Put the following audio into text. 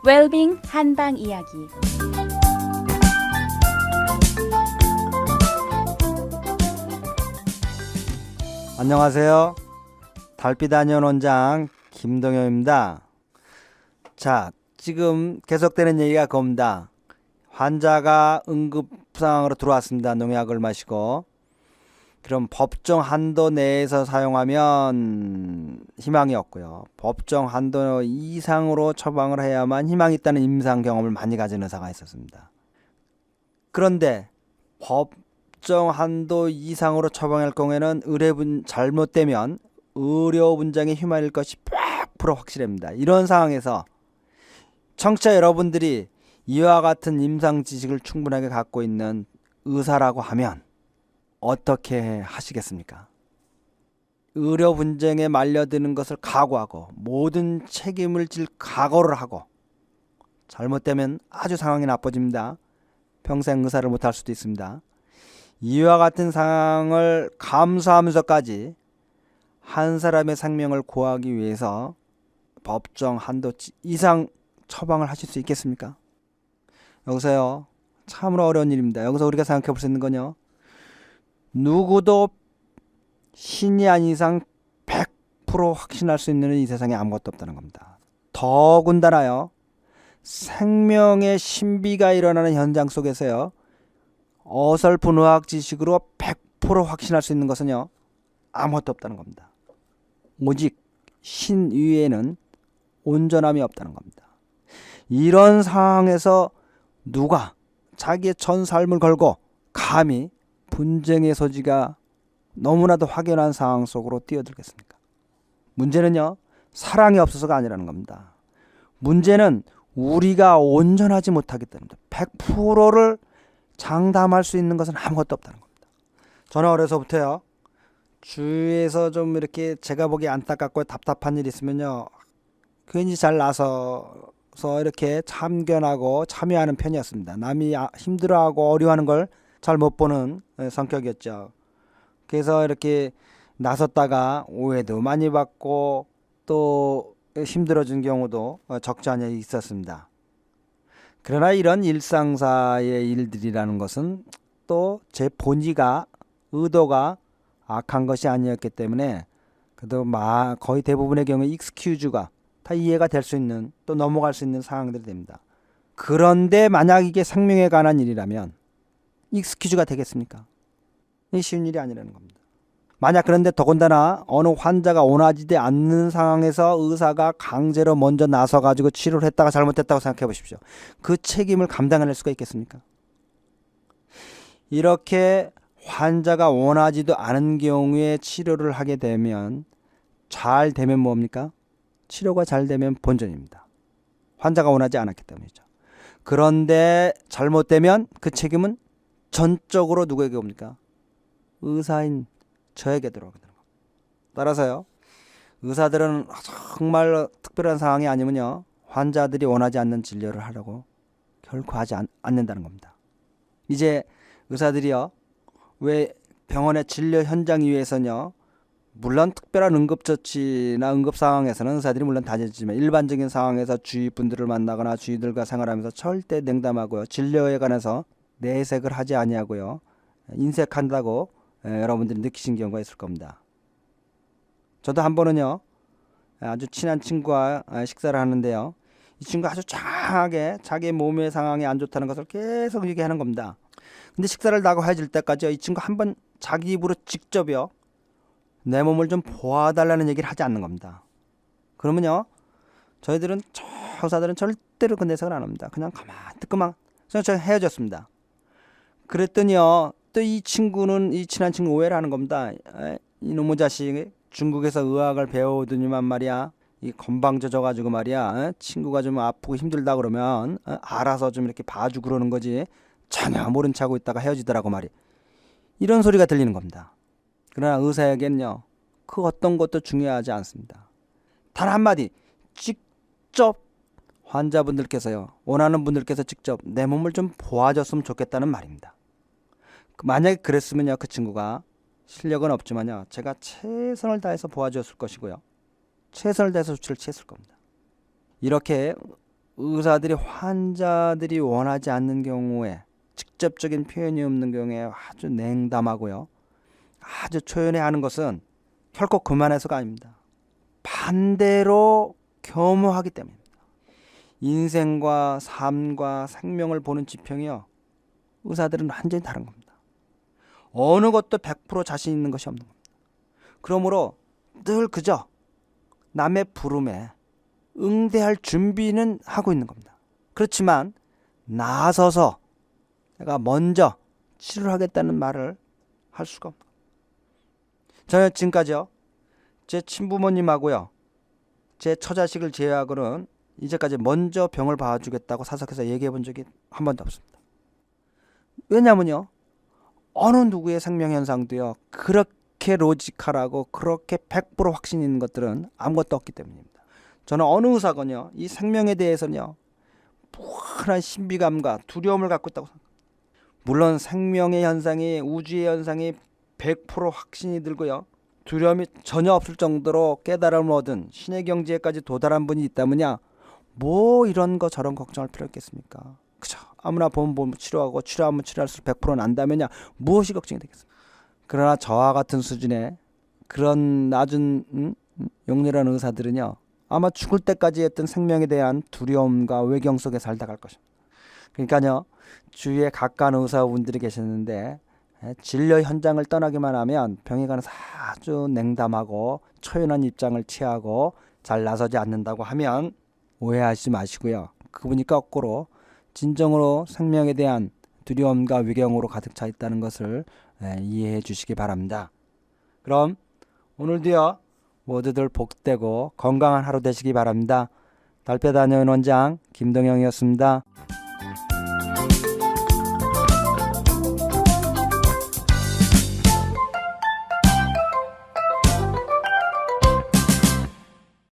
웰빙 한방 이야기. 안녕하세요. 달빛 안녕 원장 김동엽입니다. 자, 지금 계속되는 얘기가 겁니다. 환자가 응급 상황으로 들어왔습니다. 농약을 마시고. 그럼 법정 한도 내에서 사용하면 희망이 없고요. 법정 한도 이상으로 처방을 해야만 희망이 있다는 임상 경험을 많이 가진 의사가 있었습니다. 그런데 법정 한도 이상으로 처방할 경우에는 잘못되면 의료 분쟁에 휘말릴 것이 100% 확실합니다. 이런 상황에서 청취자 여러분들이 이와 같은 임상 지식을 충분하게 갖고 있는 의사라고 하면 어떻게 하시겠습니까? 의료 분쟁에 말려드는 것을 각오하고 모든 책임을 질 각오를 하고, 잘못되면 아주 상황이 나빠집니다. 평생 의사를 못할 수도 있습니다. 이와 같은 상황을 감수하면서까지 한 사람의 생명을 구하기 위해서 법정 한도 이상 처방을 하실 수 있겠습니까? 여기서요, 참으로 어려운 일입니다. 여기서 우리가 생각해 볼 수 있는 건요, 누구도 신이 아닌 이상 100% 확신할 수 있는 이 세상에 아무것도 없다는 겁니다. 더군다나요, 생명의 신비가 일어나는 현장 속에서요, 어설픈 의학 지식으로 100% 확신할 수 있는 것은요, 아무것도 없다는 겁니다. 오직 신 위에는 온전함이 없다는 겁니다. 이런 상황에서 누가 자기의 전 삶을 걸고 감히 분쟁의 소지가 너무나도 확연한 상황 속으로 뛰어들겠습니까? 문제는요, 사랑이 없어서가 아니라는 겁니다. 문제는 우리가 온전하지 못하기 때문입니다. 100%를 장담할 수 있는 것은 아무것도 없다는 겁니다. 저는 어려서부터요, 주위에서 좀 이렇게 제가 보기 안타깝고 답답한 일 있으면요, 괜히 잘 나서서 이렇게 참견하고 참여하는 편이었습니다. 남이 힘들어하고 어려워하는 걸 잘 못 보는 성격이었죠. 그래서 이렇게 나섰다가 오해도 많이 받고 또 힘들어진 경우도 적지 않게 있었습니다. 그러나 이런 일상사의 일들이라는 것은 또 제 본의가, 의도가 악한 것이 아니었기 때문에 그래도 거의 대부분의 경우에 익스큐즈가 다 이해가 될 수 있는, 또 넘어갈 수 있는 상황들이 됩니다. 그런데 만약 이게 생명에 관한 일이라면 익스큐즈가 되겠습니까? 이 쉬운 일이 아니라는 겁니다. 만약 그런데 더군다나 어느 환자가 원하지 않는 상황에서 의사가 강제로 먼저 나서가지고 치료를 했다가 잘못했다고 생각해 보십시오. 그 책임을 감당해낼 수가 있겠습니까? 이렇게 환자가 원하지도 않은 경우에 치료를 하게 되면, 잘 되면 뭡니까? 치료가 잘 되면 본전입니다. 환자가 원하지 않았기 때문이죠. 그런데 잘못되면 그 책임은 전적으로 누구에게 옵니까? 의사인 저에게 들어오게 되는 겁니다. 따라서요, 의사들은 정말 특별한 상황이 아니면요, 환자들이 원하지 않는 진료를 하려고 결코 하지 않는다는 겁니다. 이제 의사들이요, 왜 병원의 진료 현장 위에서는요, 물론 특별한 응급처치나 응급 상황에서는 의사들이 물론 다르지만 일반적인 상황에서 주위 분들을 만나거나 주위들과 생활하면서 절대 냉담하고요, 진료에 관해서 내색을 하지 아니하고요, 인색한다고 여러분들이 느끼신 경우가 있을 겁니다. 저도 한 번은요, 아주 친한 친구와 식사를 하는데요, 이 친구가 아주 장하게 자기 몸의 상황이 안 좋다는 것을 계속 얘기하는 겁니다. 근데 식사를 나고 헤어질 때까지 이 친구 한 번 자기 입으로 직접요, 내 몸을 좀 보아달라는 얘기를 하지 않는 겁니다. 그러면요, 저희들은, 의사들은 절대로 그 내색을 안 합니다. 그냥 가만히 듣고만. 그래서 제가 헤어졌습니다. 그랬더니요, 또 이 친구는, 이 친한 친구 오해를 하는 겁니다. 이놈의 자식, 중국에서 의학을 배우더니만 말이야, 이 건방져져가지고 말이야, 친구가 좀 아프고 힘들다 그러면 알아서 좀 이렇게 봐주고 그러는 거지, 전혀 모른 척하고 있다가 헤어지더라고 말이. 이런 소리가 들리는 겁니다. 그러나 의사에겐요, 그 어떤 것도 중요하지 않습니다. 단 한마디, 직접 환자분들께서요, 원하는 분들께서 직접 내 몸을 좀 보아줬으면 좋겠다는 말입니다. 만약에 그랬으면요, 그 친구가 실력은 없지만요, 제가 최선을 다해서 보아줬을 것이고요, 최선을 다해서 조치를 취했을 겁니다. 이렇게 의사들이 환자들이 원하지 않는 경우에 직접적인 표현이 없는 경우에 아주 냉담하고요. 아주 초연해하는 것은 결코 그만해서가 아닙니다. 반대로 겸허하기 때문입니다. 인생과 삶과 생명을 보는 지평이요. 의사들은 완전히 다른 겁니다. 어느 것도 100% 자신 있는 것이 없는 겁니다. 그러므로 늘 그저 남의 부름에 응대할 준비는 하고 있는 겁니다. 그렇지만 나서서 내가 먼저 치료를 하겠다는 말을 할 수가 없는 겁니다. 저는 지금까지요. 제 친부모님하고요. 제 처자식을 제외하고는 이제까지 먼저 병을 봐주겠다고 사석에서 얘기해 본 적이 한 번도 없습니다. 왜냐면요. 어느 누구의 생명현상도요. 그렇게 로직하라고 그렇게 100% 확신 있는 것들은 아무것도 없기 때문입니다. 저는 어느 의사건요. 이 생명에 대해서는요. 무한한 신비감과 두려움을 갖고 있다고 생각합니다. 물론 생명의 현상이 우주의 현상이 100% 확신이 들고요. 두려움이 전혀 없을 정도로 깨달음을 얻은 신의 경지에까지 도달한 분이 있다면야 뭐 이런 거 저런 걱정할 필요 있겠습니까? 그죠? 아무나 보면 치료하고 치료하면 치료할수록 100% 난다면야 무엇이 걱정이 되겠습니까? 그러나 저와 같은 수준의 그런 낮은 용렬한 의사들은요. 아마 죽을 때까지 했던 생명에 대한 두려움과 외경 속에 살다 갈 것입니다. 그러니까요. 주위에 가까운 의사분들이 계셨는데 진료 현장을 떠나기만 하면 병에 관해서 아주 냉담하고 초연한 입장을 취하고 잘 나서지 않는다고 하면 오해하지 마시고요. 그분이 거꾸로 진정으로 생명에 대한 두려움과 위경으로 가득 차 있다는 것을 이해해 주시기 바랍니다. 그럼 오늘도요. 모두들 복되고 건강한 하루 되시기 바랍니다. 달뼈 다녀온 원장 김동영이었습니다.